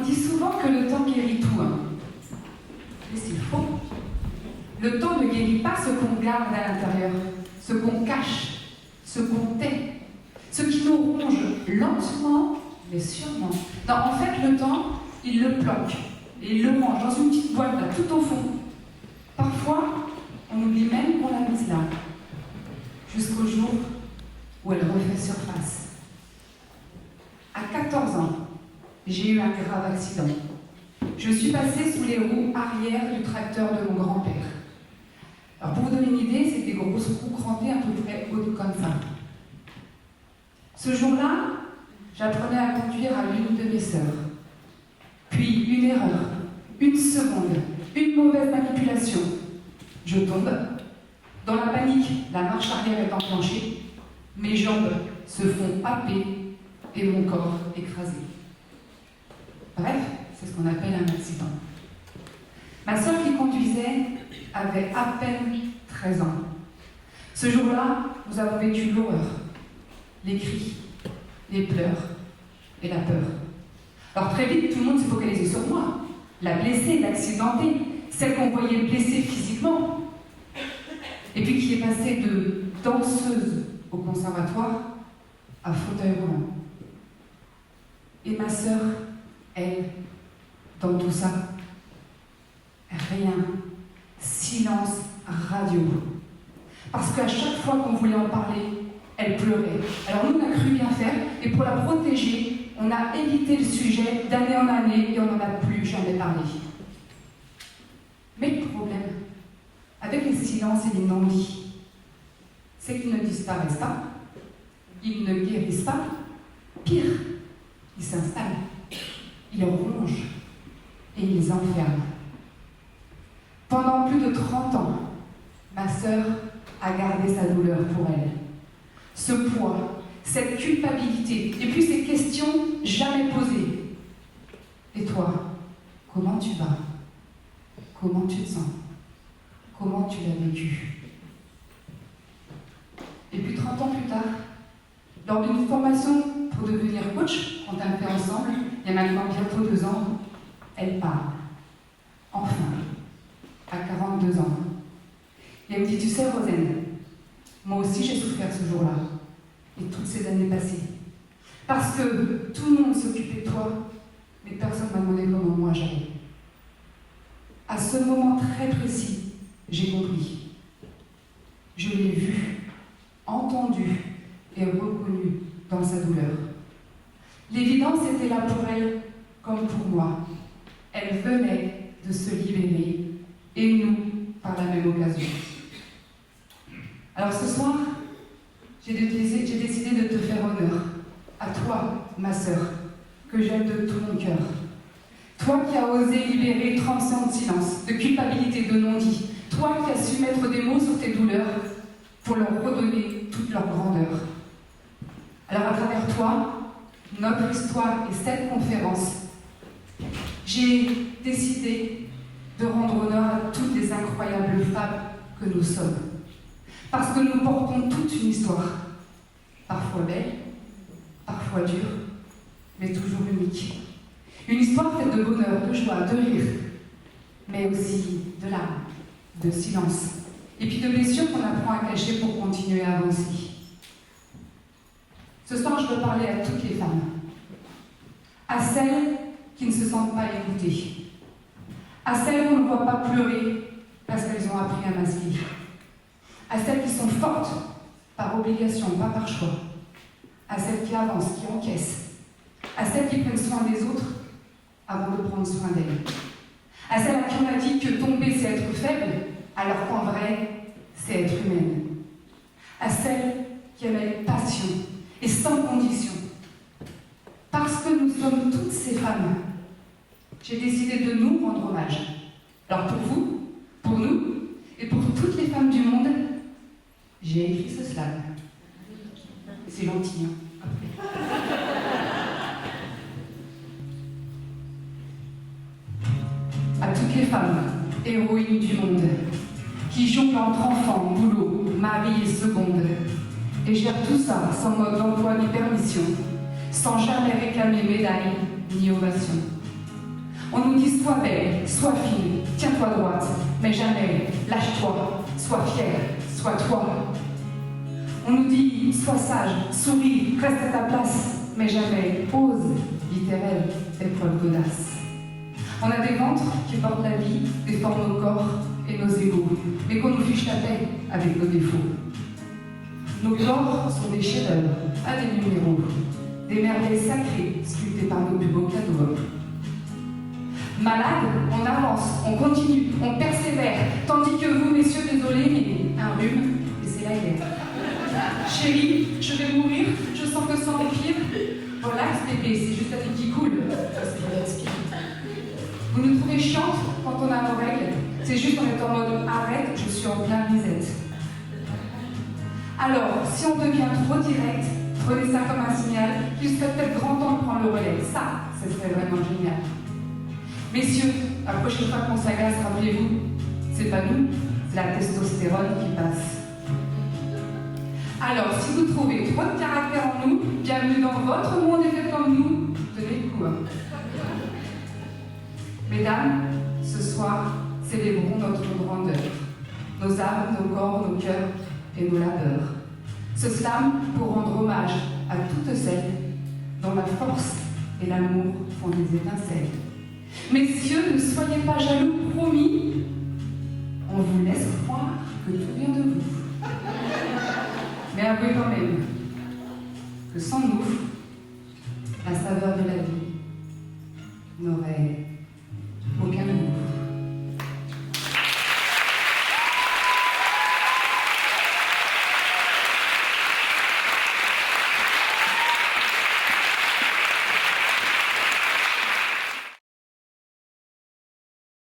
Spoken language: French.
dit souvent que le temps guérit tout. Hein. Mais c'est faux. Le temps ne guérit pas ce qu'on garde à l'intérieur, ce qu'on cache, ce qu'on tait, ce qui nous ronge lentement mais sûrement. Non, en fait, le temps, il le planque et il le range dans une petite boîte là, tout au fond. Parfois, on oublie même qu'on l'a mise là, jusqu'au jour où elle refait surface. À 14 ans, j'ai eu un grave accident. Je suis passée sous les roues arrière du tracteur de mon grand-père. Alors pour vous donner une idée, c'est des grosses roues crantées à peu près hautes comme ça. Ce jour-là, j'apprenais à conduire à l'une de mes sœurs. Puis une erreur, une seconde, une mauvaise manipulation. Je tombe. Dans la panique, la marche arrière est enclenchée. Mes jambes se font happer et mon corps écrasé. Bref, c'est ce qu'on appelle un accident. Ma sœur qui conduisait avait à peine 13 ans. Ce jour-là, nous avons vécu l'horreur, les cris, les pleurs et la peur. Alors très vite, tout le monde s'est focalisé sur moi. La blessée, l'accidentée, celle qu'on voyait blessée physiquement. Et puis qui est passée de danseuse au conservatoire à fauteuil roulant. Et ma sœur, elle, dans tout ça, rien, silence radio. Parce qu'à chaque fois qu'on voulait en parler, elle pleurait. Alors nous, on a cru bien faire, et pour la protéger, on a évité le sujet d'année en année, et on n'en a plus jamais parlé. Mais le problème, avec les silences et les non-dits, c'est qu'ils ne disparaissent pas, ils ne guérissent pas, pire, ils s'installent, ils rongent et ils enferment. Pendant plus de 30 ans, ma sœur a gardé sa douleur pour elle. Ce poids, cette culpabilité, et puis ces questions jamais posées. Et toi, comment tu vas? Comment tu te sens? Comment tu l'as vécu? Et puis 30 ans plus tard, lors d'une formation pour devenir coach, qu'on a fait ensemble, il y a maintenant bientôt 2 ans, elle parle. Enfin, à 42 ans. Et elle me dit, tu sais Rosaine, moi aussi j'ai souffert ce jour-là, et toutes ces années passées. Parce que tout le monde s'occupait de toi, mais personne ne m'a demandé comment moi j'allais. À ce moment très précis, j'ai compris. Je l'ai vu, entendu et reconnu dans sa douleur. L'évidence était là pour elle comme pour moi. Elle venait de se libérer, et nous par la même occasion. Alors ce soir, j'ai décidé de te faire honneur, à toi, ma sœur, que j'aime de tout mon cœur. Toi qui as osé libérer 30 ans de silence, de culpabilité, de non-dit. Toi qui as su mettre des mots sur tes douleurs pour leur redonner toute leur grandeur. Alors à travers toi, notre histoire et cette conférence, j'ai décidé de rendre honneur à toutes les incroyables femmes que nous sommes. Parce que nous portons toute une histoire, parfois belle, parfois dure, mais toujours unique. Une histoire faite de bonheur, de joie, de rire, mais aussi de larmes, de silence, et puis de blessures qu'on apprend à cacher pour continuer à avancer. Ce soir, je veux parler à toutes les femmes, à celles qui ne se sentent pas écoutées, à celles qu'on ne voit pas pleurer parce qu'elles ont appris à masquer, à celles qui sont fortes par obligation, pas par choix, à celles qui avancent, qui encaissent, à celles qui prennent soin des autres avant de prendre soin d'elles, à celles à qui on a dit que tomber c'est être faible, alors qu'en vrai c'est être humaine, à celles qui aiment avec passion et sans condition. Parce que nous sommes toutes ces femmes, j'ai décidé de nous rendre hommage. Alors pour vous, pour nous et pour toutes les femmes du monde, j'ai écrit ce slam. C'est gentil, hein, après. À toutes les femmes, héroïnes du monde, qui jonglent entre enfants, boulot, mari et seconde, et gèrent tout ça sans mode d'emploi ni permission, sans jamais réclamer médaille ni ovation. On nous dit sois belle, sois fine, tiens-toi droite, mais jamais lâche-toi, sois fière, sois toi. On nous dit sois sage, souris, reste à ta place, mais jamais ose, littéraire, épreuve d'audace. On a des ventres qui portent la vie, déforment nos corps et nos égaux, mais qu'on nous fiche la paix avec nos défauts. Nos corps sont des chefs-d'œuvre, pas des numéros, des merveilles sacrées sculptées par nos plus beaux cadeaux. Malade, on avance, on continue, on persévère, tandis que vous, messieurs, désolé, mais un rhume, et c'est la guerre. Chérie, je vais mourir, je sens que ça empire. Relax, bébé, c'est juste la vie qui coule. Vous nous trouvez chiante quand on a nos règles. C'est juste qu'on est en mode arrête, je suis en plein visette. Alors, si on devient trop direct, prenez ça comme un signal qu'il serait peut-être grand temps de prendre le relais. Ça, ce serait vraiment génial. Messieurs, la prochaine fois qu'on s'agace, rappelez-vous, c'est pas nous, c'est la testostérone qui passe. Alors, si vous trouvez trop de caractère en nous, bienvenue dans votre monde et faites comme nous, tenez le coup. Mesdames, ce soir, célébrons notre grandeur, nos âmes, nos corps, nos cœurs et nos labeurs. Ce slam pour rendre hommage à toutes celles dont la force et l'amour font des étincelles. Messieurs, ne soyez pas jaloux, promis, on vous laisse croire que tout vient de vous. Mais avouez quand même que sans nous, la saveur de la vie n'aurait